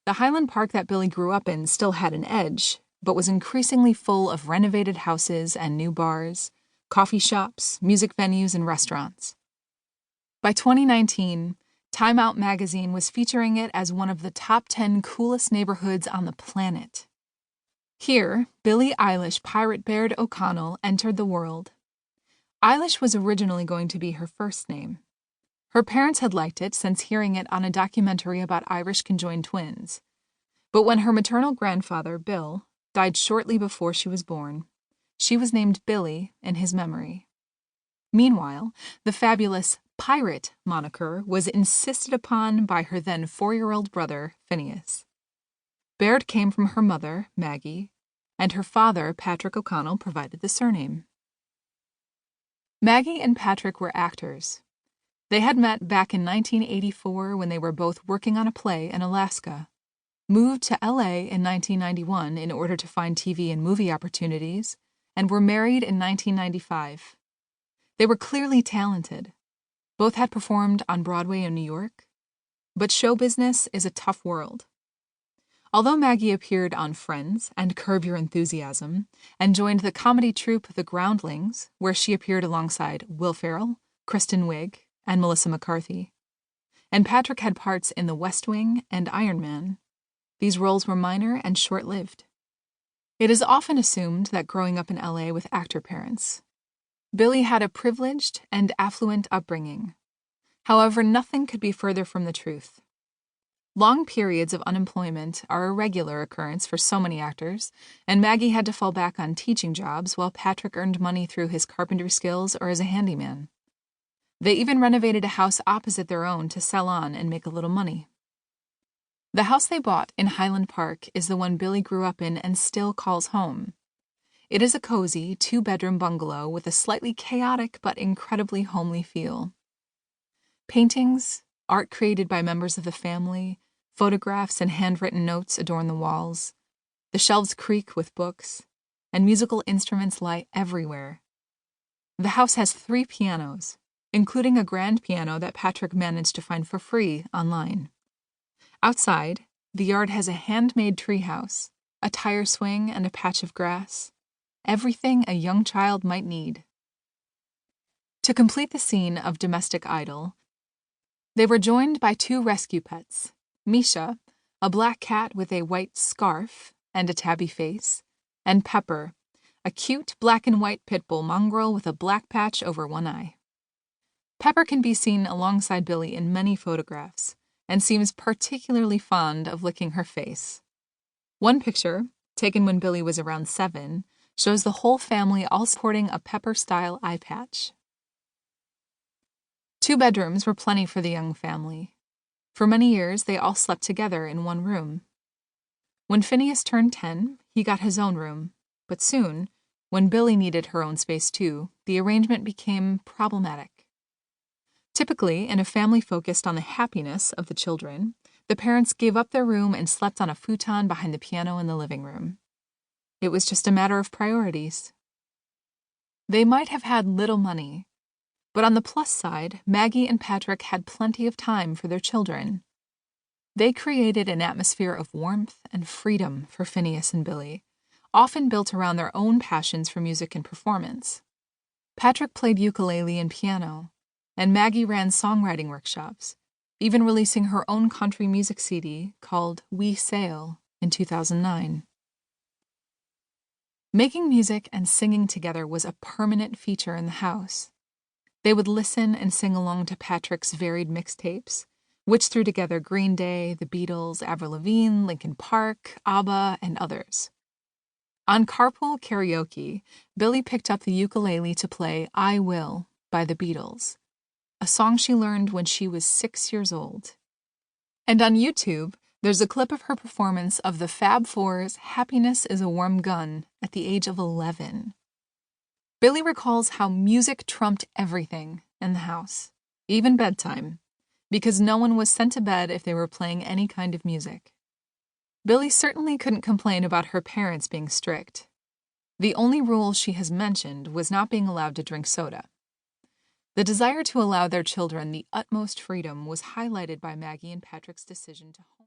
The Highland Park that Billie grew up in still had an edge, but was increasingly full of renovated houses and new bars, coffee shops, music venues, and restaurants. By 2019, Time Out magazine was featuring it as one of the top 10 coolest neighborhoods on the planet. Here, Billie Eilish pirate Baird O'Connell entered the world. Eilish was originally going to be her first name. Her parents had liked it since hearing it on a documentary about Irish conjoined twins. But when her maternal grandfather, Bill, died shortly before she was born, she was named Billie in his memory. Meanwhile, the fabulous pirate moniker was insisted upon by her then 4-year-old brother, Phineas. Baird came from her mother, Maggie, and her father, Patrick O'Connell, provided the surname. Maggie and Patrick were actors. They had met back in 1984 when they were both working on a play in Alaska, moved to LA in 1991 in order to find TV and movie opportunities, and were married in 1995. They were clearly talented. Both had performed on Broadway in New York, but show business is a tough world. Although Maggie appeared on Friends and Curb Your Enthusiasm and joined the comedy troupe The Groundlings, where she appeared alongside Will Ferrell, Kristen Wiig, and Melissa McCarthy, and Patrick had parts in The West Wing and Iron Man, these roles were minor and short-lived. It is often assumed that growing up in LA with actor parents, Billie had a privileged and affluent upbringing. However, nothing could be further from the truth. Long periods of unemployment are a regular occurrence for so many actors, and Maggie had to fall back on teaching jobs while Patrick earned money through his carpentry skills or as a handyman. They even renovated a house opposite their own to sell on and make a little money. The house they bought in Highland Park is the one Billie grew up in and still calls home. It is a cozy 2-bedroom bungalow with a slightly chaotic but incredibly homely feel. Paintings, art created by members of the family, photographs and handwritten notes adorn the walls. The shelves creak with books, and musical instruments lie everywhere. The house has 3 pianos, including a grand piano that Patrick managed to find for free online. Outside, the yard has a handmade treehouse, a tire swing, and a patch of grass. Everything a young child might need. To complete the scene of Domestic Idol, they were joined by 2 rescue pets, Misha, a black cat with a white scarf and a tabby face, and Pepper, a cute black and white pit bull mongrel with a black patch over one eye. Pepper can be seen alongside Billie in many photographs, and seems particularly fond of licking her face. One picture, taken when Billie was around 7, shows the whole family all sporting a Pepper-style eye patch. 2 bedrooms were plenty for the young family. For many years, they all slept together in one room. When Phineas turned 10, he got his own room, but soon, when Billie needed her own space too, the arrangement became problematic. Typically, in a family focused on the happiness of the children, the parents gave up their room and slept on a futon behind the piano in the living room. It was just a matter of priorities. They might have had little money, but on the plus side, Maggie and Patrick had plenty of time for their children. They created an atmosphere of warmth and freedom for Phineas and Billie, often built around their own passions for music and performance. Patrick played ukulele and piano, and Maggie ran songwriting workshops, even releasing her own country music CD called We Sail in 2009. Making music and singing together was a permanent feature in the house. They would listen and sing along to Patrick's varied mixtapes, which threw together Green Day, The Beatles, Avril Lavigne, Linkin Park, ABBA, and others. On Carpool Karaoke, Billie picked up the ukulele to play I Will by The Beatles, a song she learned when she was 6 years old. And on YouTube, there's a clip of her performance of the Fab Four's Happiness is a Warm Gun at the age of 11. Billie recalls how music trumped everything in the house, even bedtime, because no one was sent to bed if they were playing any kind of music. Billie certainly couldn't complain about her parents being strict. The only rule she has mentioned was not being allowed to drink soda. The desire to allow their children the utmost freedom was highlighted by Maggie and Patrick's decision to home.